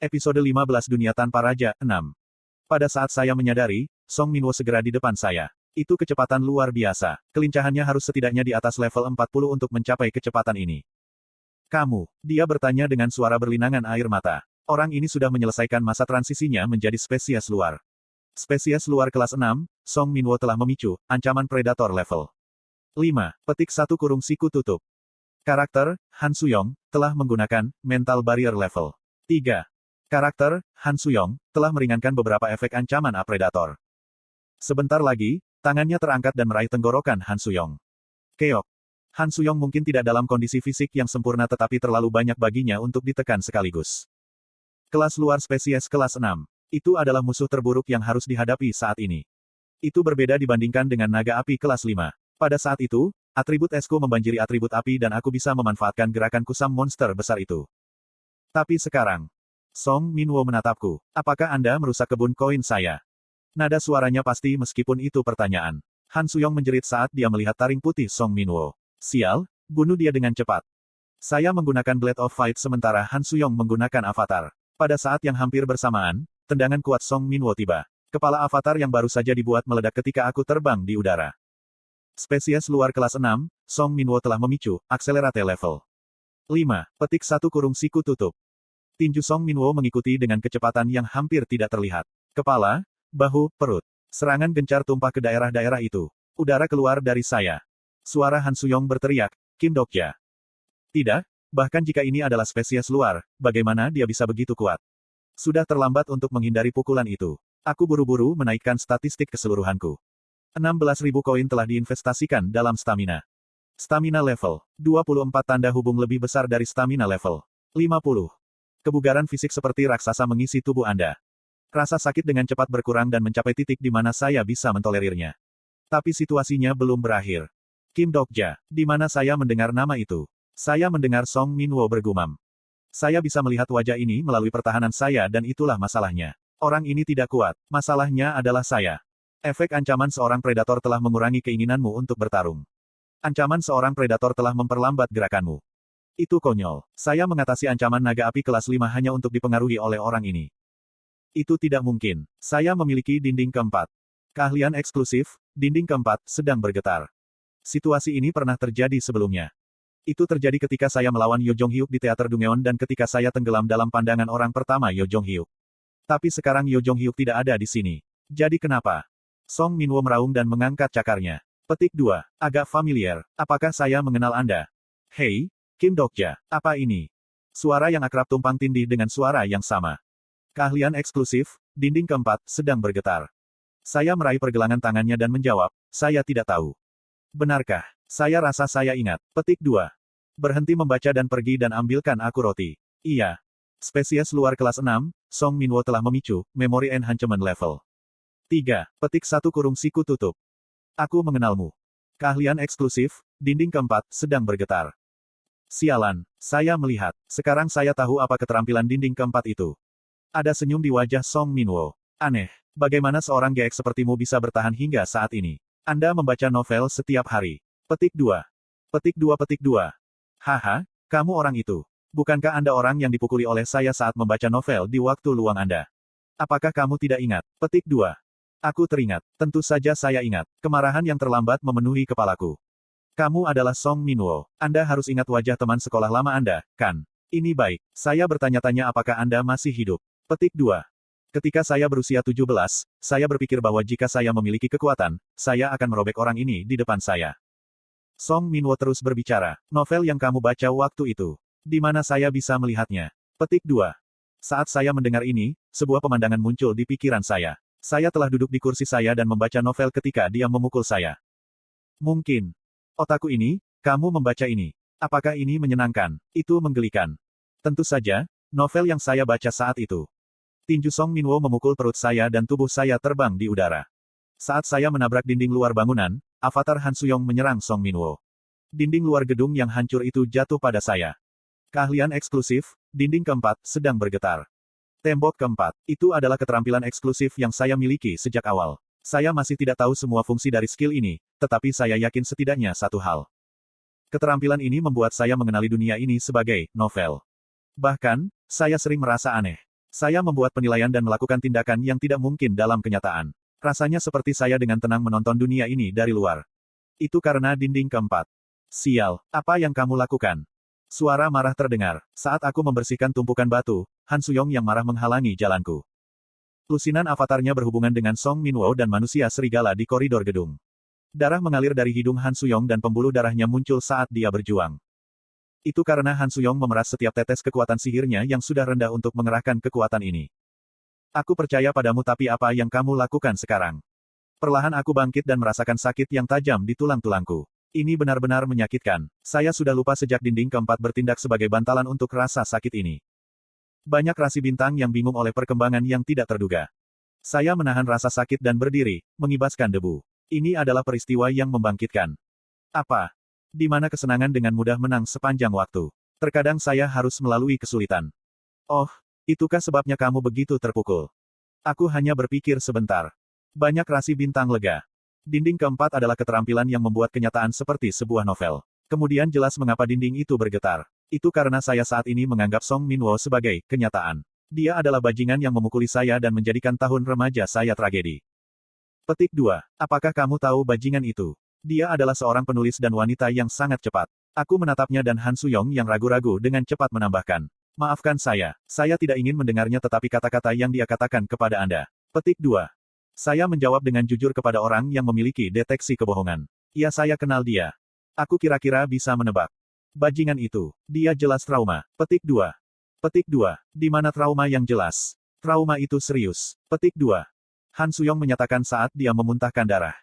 Episode 15 Dunia Tanpa Raja, 6. Pada saat saya menyadari, Song Minwo segera di depan saya. Itu kecepatan luar biasa. Kelincahannya harus setidaknya di atas level 40 untuk mencapai kecepatan ini. Kamu, dia bertanya dengan suara berlinangan air mata. Orang ini sudah menyelesaikan masa transisinya menjadi spesies luar. Spesies luar kelas 6, Song Minwo telah memicu ancaman predator level 5. Petik 1 kurung siku tutup. Karakter, Han Suyong, telah menggunakan mental barrier level 3. Karakter, Han Suyong, telah meringankan beberapa efek ancaman predator. Sebentar lagi, tangannya terangkat dan meraih tenggorokan Han Suyong. Keok. Han Suyong mungkin tidak dalam kondisi fisik yang sempurna tetapi terlalu banyak baginya untuk ditekan sekaligus. Kelas luar spesies kelas 6. Itu adalah musuh terburuk yang harus dihadapi saat ini. Itu berbeda dibandingkan dengan naga api kelas 5. Pada saat itu, atribut esku membanjiri atribut api dan aku bisa memanfaatkan gerakan kusam monster besar itu. Tapi sekarang, Song Minwo menatapku. Apakah Anda merusak kebun koin saya? Nada suaranya pasti meskipun itu pertanyaan. Han Suyong menjerit saat dia melihat taring putih Song Minwo. Sial, bunuh dia dengan cepat. Saya menggunakan Blade of Fight sementara Han Suyong menggunakan avatar. Pada saat yang hampir bersamaan, tendangan kuat Song Minwo tiba. Kepala avatar yang baru saja dibuat meledak ketika aku terbang di udara. Spesies luar kelas 6, Song Minwo telah memicu akselerate level 5. Petik 1 kurung siku tutup. Tinju Song Minwo mengikuti dengan kecepatan yang hampir tidak terlihat. Kepala, bahu, perut. Serangan gencar tumpah ke daerah-daerah itu. Udara keluar dari saya. Suara Han Suyong berteriak, Kim Dokja. Tidak, bahkan jika ini adalah spesies luar, bagaimana dia bisa begitu kuat? Sudah terlambat untuk menghindari pukulan itu. Aku buru-buru menaikkan statistik keseluruhanku. 16.000 koin telah diinvestasikan dalam stamina. Stamina level 24 tanda hubung lebih besar dari stamina level 50. Kebugaran fisik seperti raksasa mengisi tubuh Anda. Rasa sakit dengan cepat berkurang dan mencapai titik di mana saya bisa mentolerirnya. Tapi situasinya belum berakhir. Kim Dokja, di mana saya mendengar nama itu? Saya mendengar Song Minwo bergumam. Saya bisa melihat wajah ini melalui pertahanan saya dan itulah masalahnya. Orang ini tidak kuat, masalahnya adalah saya. Efek ancaman seorang predator telah mengurangi keinginanmu untuk bertarung. Ancaman seorang predator telah memperlambat gerakanmu. Itu konyol. Saya mengatasi ancaman naga api kelas 5 hanya untuk dipengaruhi oleh orang ini. Itu tidak mungkin. Saya memiliki dinding keempat. Keahlian eksklusif, dinding keempat, sedang bergetar. Situasi ini pernah terjadi sebelumnya. Itu terjadi ketika saya melawan Yo Jong Hyuk di teater Dungeon dan ketika saya tenggelam dalam pandangan orang pertama Yo Jong Hyuk. Tapi sekarang Yo Jong Hyuk tidak ada di sini. Jadi kenapa? Song Minwo meraung dan mengangkat cakarnya. Petik 2. Agak familiar. Apakah saya mengenal Anda? Hei, Kim Dokja, apa ini? Suara yang akrab tumpang tindih dengan suara yang sama. Keahlian eksklusif, dinding keempat, sedang bergetar. Saya meraih pergelangan tangannya dan menjawab, saya tidak tahu. Benarkah? Saya rasa saya ingat. Petik 2. Berhenti membaca dan pergi dan ambilkan aku roti. Iya. Spesies luar kelas 6, Song Minwo telah memicu memory enhancement level 3. Petik 1 kurung siku tutup. Aku mengenalmu. Keahlian eksklusif, dinding keempat, sedang bergetar. Sialan, saya melihat. Sekarang saya tahu apa keterampilan dinding keempat itu. Ada senyum di wajah Song Minwo. Aneh, bagaimana seorang GX sepertimu bisa bertahan hingga saat ini? Anda membaca novel setiap hari. Petik 2. Petik 2 petik 2. Haha, kamu orang itu. Bukankah Anda orang yang dipukuli oleh saya saat membaca novel di waktu luang Anda? Apakah kamu tidak ingat? Petik 2. Aku teringat. Tentu saja saya ingat. Kemarahan yang terlambat memenuhi kepalaku. Kamu adalah Song Minwo. Anda harus ingat wajah teman sekolah lama Anda, kan? Ini baik. Saya bertanya-tanya apakah Anda masih hidup. Petik 2. Ketika saya berusia 17, saya berpikir bahwa jika saya memiliki kekuatan, saya akan merobek orang ini di depan saya. Song Minwo terus berbicara. Novel yang kamu baca waktu itu. Di mana saya bisa melihatnya? Petik 2. Saat saya mendengar ini, sebuah pemandangan muncul di pikiran saya. Saya telah duduk di kursi saya dan membaca novel ketika dia memukul saya. Mungkin. Otakku ini, kamu membaca ini. Apakah ini menyenangkan? Itu menggelikan. Tentu saja, novel yang saya baca saat itu. Tinju Song Minwo memukul perut saya dan tubuh saya terbang di udara. Saat saya menabrak dinding luar bangunan, avatar Han Suyong menyerang Song Minwo. Dinding luar gedung yang hancur itu jatuh pada saya. Keahlian eksklusif, dinding keempat, sedang bergetar. Tembok keempat, itu adalah keterampilan eksklusif yang saya miliki sejak awal. Saya masih tidak tahu semua fungsi dari skill ini, tetapi saya yakin setidaknya satu hal. Keterampilan ini membuat saya mengenali dunia ini sebagai novel. Bahkan, saya sering merasa aneh. Saya membuat penilaian dan melakukan tindakan yang tidak mungkin dalam kenyataan. Rasanya seperti saya dengan tenang menonton dunia ini dari luar. Itu karena dinding keempat. Sial, apa yang kamu lakukan? Suara marah terdengar. Saat aku membersihkan tumpukan batu, Han Suyong yang marah menghalangi jalanku. Lusinan avatarnya berhubungan dengan Song Minwo dan manusia serigala di koridor gedung. Darah mengalir dari hidung Han Suyong dan pembuluh darahnya muncul saat dia berjuang. Itu karena Han Suyong memeras setiap tetes kekuatan sihirnya yang sudah rendah untuk mengerahkan kekuatan ini. Aku percaya padamu, tapi apa yang kamu lakukan sekarang? Perlahan aku bangkit dan merasakan sakit yang tajam di tulang-tulangku. Ini benar-benar menyakitkan. Saya sudah lupa sejak dinding keempat bertindak sebagai bantalan untuk rasa sakit ini. Banyak rasi bintang yang bingung oleh perkembangan yang tidak terduga. Saya menahan rasa sakit dan berdiri, mengibaskan debu. Ini adalah peristiwa yang membangkitkan. Apa? Di mana kesenangan dengan mudah menang sepanjang waktu. Terkadang saya harus melalui kesulitan. Oh, itukah sebabnya kamu begitu terpukul? Aku hanya berpikir sebentar. Banyak rasi bintang lega. Dinding keempat adalah keterampilan yang membuat kenyataan seperti sebuah novel. Kemudian jelas mengapa dinding itu bergetar. Itu karena saya saat ini menganggap Song Minwo sebagai kenyataan. Dia adalah bajingan yang memukuli saya dan menjadikan tahun remaja saya tragedi. Petik 2. Apakah kamu tahu bajingan itu? Dia adalah seorang penulis dan wanita yang sangat cepat. Aku menatapnya dan Han Suyong yang ragu-ragu dengan cepat menambahkan. Maafkan saya tidak ingin mendengarnya, tetapi kata-kata yang dia katakan kepada Anda. Petik 2. Saya menjawab dengan jujur kepada orang yang memiliki deteksi kebohongan. Ya, saya kenal dia. Aku kira-kira bisa menebak. Bajingan itu. Dia jelas trauma. Petik 2. Petik 2. Di mana trauma yang jelas? Trauma itu serius. Petik 2. Han Suyong menyatakan saat dia memuntahkan darah.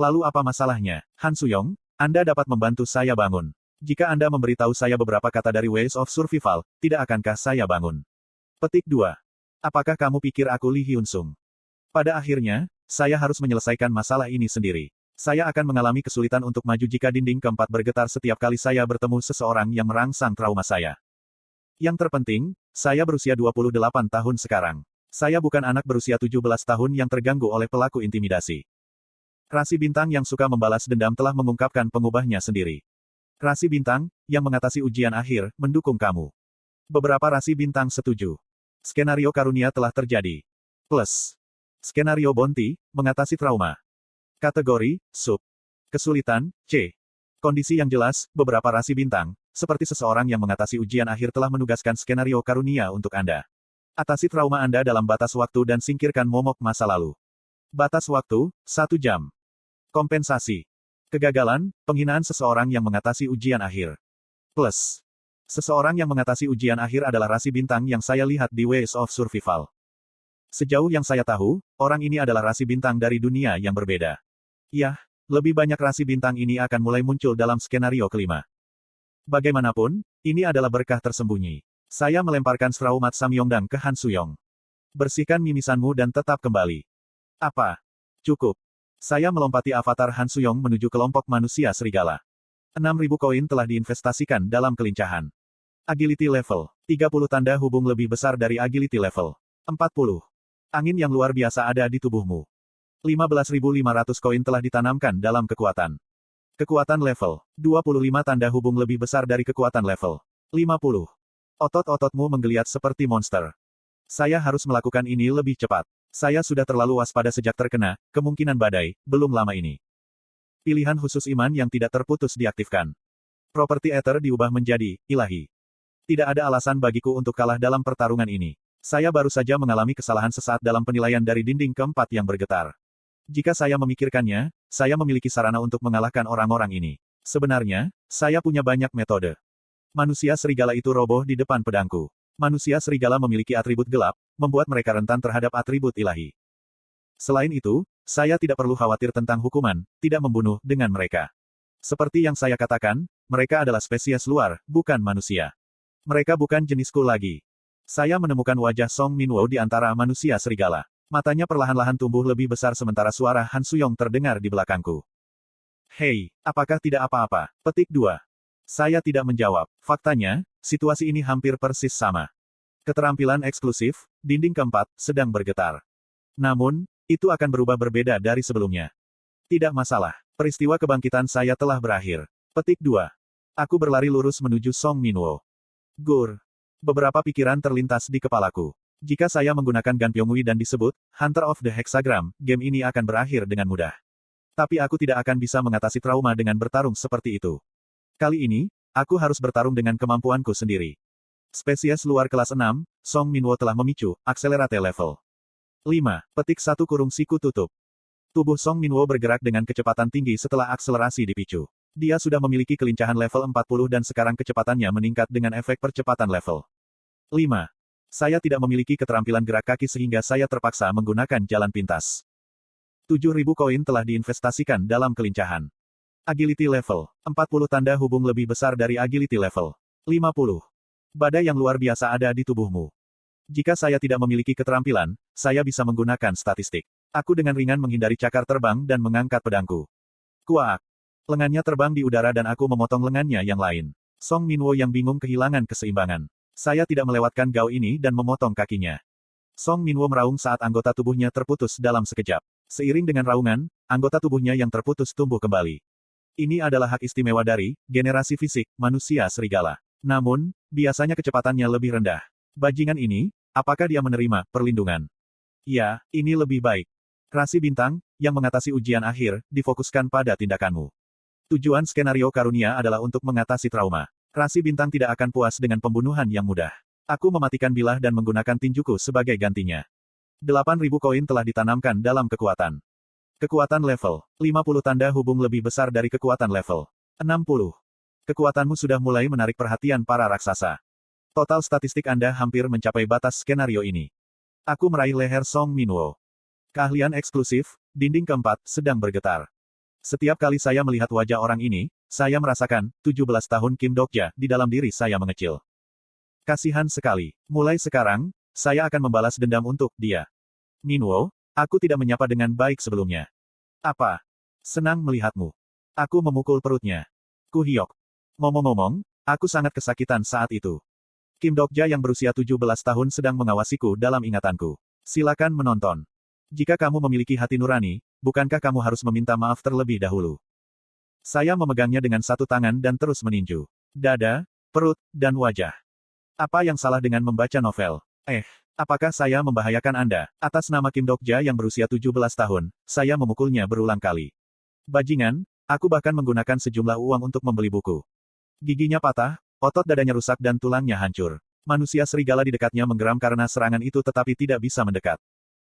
Lalu apa masalahnya? Han Suyong, Anda dapat membantu saya bangun. Jika Anda memberitahu saya beberapa kata dari Ways of Survival, tidak akankah saya bangun? Petik 2. Apakah kamu pikir aku Lee Hyun Sung? Pada akhirnya, saya harus menyelesaikan masalah ini sendiri. Saya akan mengalami kesulitan untuk maju jika dinding keempat bergetar setiap kali saya bertemu seseorang yang merangsang trauma saya. Yang terpenting, saya berusia 28 tahun sekarang. Saya bukan anak berusia 17 tahun yang terganggu oleh pelaku intimidasi. Rasi bintang yang suka membalas dendam telah mengungkapkan pengubahnya sendiri. Rasi bintang, yang mengatasi ujian akhir, mendukung kamu. Beberapa rasi bintang setuju. Skenario karunia telah terjadi. Plus. Skenario Bounty, mengatasi trauma. Kategori, sub. Kesulitan, C. Kondisi yang jelas, beberapa rasi bintang, seperti seseorang yang mengatasi ujian akhir telah menugaskan skenario karunia untuk Anda. Atasi trauma Anda dalam batas waktu dan singkirkan momok masa lalu. Batas waktu, 1 jam. Kompensasi. Kegagalan, penghinaan seseorang yang mengatasi ujian akhir. Plus. Seseorang yang mengatasi ujian akhir adalah rasi bintang yang saya lihat di Ways of Survival. Sejauh yang saya tahu, orang ini adalah rasi bintang dari dunia yang berbeda. Yah, lebih banyak rasi bintang ini akan mulai muncul dalam skenario kelima. Bagaimanapun, ini adalah berkah tersembunyi. Saya melemparkan Sraumat Samyongdang ke Han Suyong. Bersihkan mimisanmu dan tetap kembali. Apa? Cukup. Saya melompati avatar Han Suyong menuju kelompok manusia serigala. 6.000 koin telah diinvestasikan dalam kelincahan. Agility level. 30 tanda hubung lebih besar dari agility level. 40. Angin yang luar biasa ada di tubuhmu. 15.500 koin telah ditanamkan dalam kekuatan. Kekuatan level. 25 tanda hubung lebih besar dari kekuatan level. 50. Otot-ototmu menggeliat seperti monster. Saya harus melakukan ini lebih cepat. Saya sudah terlalu waspada sejak terkena kemungkinan badai belum lama ini. Pilihan khusus iman yang tidak terputus diaktifkan. Properti Ether diubah menjadi ilahi. Tidak ada alasan bagiku untuk kalah dalam pertarungan ini. Saya baru saja mengalami kesalahan sesaat dalam penilaian dari dinding keempat yang bergetar. Jika saya memikirkannya, saya memiliki sarana untuk mengalahkan orang-orang ini. Sebenarnya, saya punya banyak metode. Manusia serigala itu roboh di depan pedangku. Manusia serigala memiliki atribut gelap, membuat mereka rentan terhadap atribut ilahi. Selain itu, saya tidak perlu khawatir tentang hukuman, tidak membunuh dengan mereka. Seperti yang saya katakan, mereka adalah spesies luar, bukan manusia. Mereka bukan jenisku lagi. Saya menemukan wajah Song Minwo di antara manusia serigala. Matanya perlahan-lahan tumbuh lebih besar sementara suara Han Suyong terdengar di belakangku. Hei, apakah tidak apa-apa? Petik 2. Saya tidak menjawab. Faktanya, situasi ini hampir persis sama. Keterampilan eksklusif, dinding keempat, sedang bergetar. Namun, itu akan berubah berbeda dari sebelumnya. Tidak masalah. Peristiwa kebangkitan saya telah berakhir. Petik 2. Aku berlari lurus menuju Song Minwo. Gur. Beberapa pikiran terlintas di kepalaku. Jika saya menggunakan Gan Pyongui dan disebut Hunter of the Hexagram, game ini akan berakhir dengan mudah. Tapi aku tidak akan bisa mengatasi trauma dengan bertarung seperti itu. Kali ini, aku harus bertarung dengan kemampuanku sendiri. Spesies luar kelas 6, Song Minwo telah memicu akselerate level 5. Petik 1 kurung siku tutup. Tubuh Song Minwo bergerak dengan kecepatan tinggi setelah akselerasi dipicu. Dia sudah memiliki kelincahan level 40 dan sekarang kecepatannya meningkat dengan efek percepatan level 5. Saya tidak memiliki keterampilan gerak kaki sehingga saya terpaksa menggunakan jalan pintas. 7.000 koin telah diinvestasikan dalam kelincahan. Agility level 40 tanda hubung lebih besar dari agility level 50. Badai yang luar biasa ada di tubuhmu. Jika saya tidak memiliki keterampilan, saya bisa menggunakan statistik. Aku dengan ringan menghindari cakar terbang dan mengangkat pedangku. Kuak. Lengannya terbang di udara dan aku memotong lengannya yang lain. Song Minwo yang bingung kehilangan keseimbangan. Saya tidak melewatkan gao ini dan memotong kakinya. Song Minwo meraung saat anggota tubuhnya terputus dalam sekejap. Seiring dengan raungan, anggota tubuhnya yang terputus tumbuh kembali. Ini adalah hak istimewa dari generasi fisik manusia serigala. Namun, biasanya kecepatannya lebih rendah. Bajingan ini, apakah dia menerima perlindungan? Ya, ini lebih baik. Rasi bintang, yang mengatasi ujian akhir, difokuskan pada tindakanmu. Tujuan skenario karunia adalah untuk mengatasi trauma. Rasi bintang tidak akan puas dengan pembunuhan yang mudah. Aku mematikan bilah dan menggunakan tinjuku sebagai gantinya. 8.000 koin telah ditanamkan dalam kekuatan. Kekuatan level 50 tanda hubung lebih besar dari kekuatan level 60. Kekuatanmu sudah mulai menarik perhatian para raksasa. Total statistik Anda hampir mencapai batas skenario ini. Aku meraih leher Song Minwo. Keahlian eksklusif, dinding keempat, sedang bergetar. Setiap kali saya melihat wajah orang ini, saya merasakan 17 tahun Kim Dokja di dalam diri saya mengecil. Kasihan sekali. Mulai sekarang, saya akan membalas dendam untuk dia. Minwo, aku tidak menyapa dengan baik sebelumnya. Apa? Senang melihatmu. Aku memukul perutnya. Ku Hyok. Ngomong-ngomong, aku sangat kesakitan saat itu. Kim Dokja yang berusia 17 tahun sedang mengawasiku dalam ingatanku. Silakan menonton. Jika kamu memiliki hati nurani, bukankah kamu harus meminta maaf terlebih dahulu? Saya memegangnya dengan satu tangan dan terus meninju dada, perut, dan wajah. Apa yang salah dengan membaca novel? Apakah saya membahayakan Anda? Atas nama Kim Dokja yang berusia 17 tahun, saya memukulnya berulang kali. Bajingan, aku bahkan menggunakan sejumlah uang untuk membeli buku. Giginya patah, otot dadanya rusak dan tulangnya hancur. Manusia serigala di dekatnya menggeram karena serangan itu tetapi tidak bisa mendekat.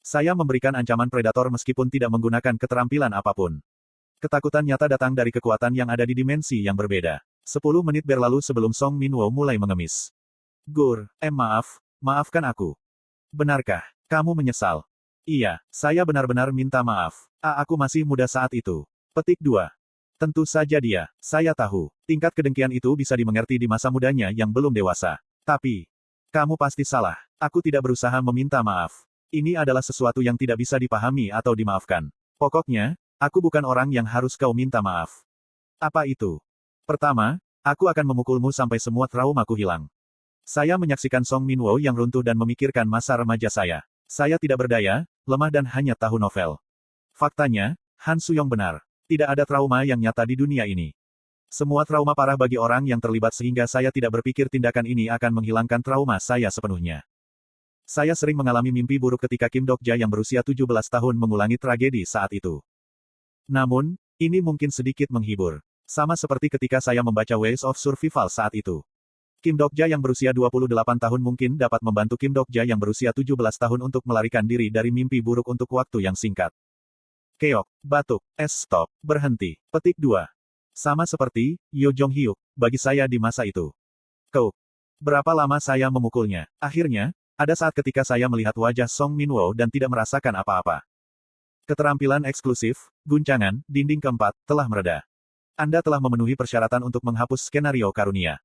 Saya memberikan ancaman predator meskipun tidak menggunakan keterampilan apapun. Ketakutan nyata datang dari kekuatan yang ada di dimensi yang berbeda. 10 menit berlalu sebelum Song Minwo mulai mengemis. Gur, maafkan aku. Benarkah kamu menyesal? Iya, saya benar-benar minta maaf. Aku masih muda saat itu. Petik 2. Tentu saja dia. Saya tahu, tingkat kedengkian itu bisa dimengerti di masa mudanya yang belum dewasa. Tapi, kamu pasti salah. Aku tidak berusaha meminta maaf. Ini adalah sesuatu yang tidak bisa dipahami atau dimaafkan. Pokoknya, aku bukan orang yang harus kau minta maaf. Apa itu? Pertama, aku akan memukulmu sampai semua traumaku hilang. Saya menyaksikan Song Minwo yang runtuh dan memikirkan masa remaja saya. Saya tidak berdaya, lemah dan hanya tahu novel. Faktanya, Han Suyong benar. Tidak ada trauma yang nyata di dunia ini. Semua trauma parah bagi orang yang terlibat sehingga saya tidak berpikir tindakan ini akan menghilangkan trauma saya sepenuhnya. Saya sering mengalami mimpi buruk ketika Kim Dokja yang berusia 17 tahun mengulangi tragedi saat itu. Namun, ini mungkin sedikit menghibur. Sama seperti ketika saya membaca Ways of Survival saat itu. Kim Dokja yang berusia 28 tahun mungkin dapat membantu Kim Dokja yang berusia 17 tahun untuk melarikan diri dari mimpi buruk untuk waktu yang singkat. Keok, batuk, stop, berhenti. Petik 2. Sama seperti Yo Jong Hyuk bagi saya di masa itu. Keuk. Berapa lama saya memukulnya? Akhirnya, ada saat ketika saya melihat wajah Song Minwo dan tidak merasakan apa-apa. Keterampilan eksklusif, guncangan, dinding keempat, telah mereda. Anda telah memenuhi persyaratan untuk menghapus skenario karunia.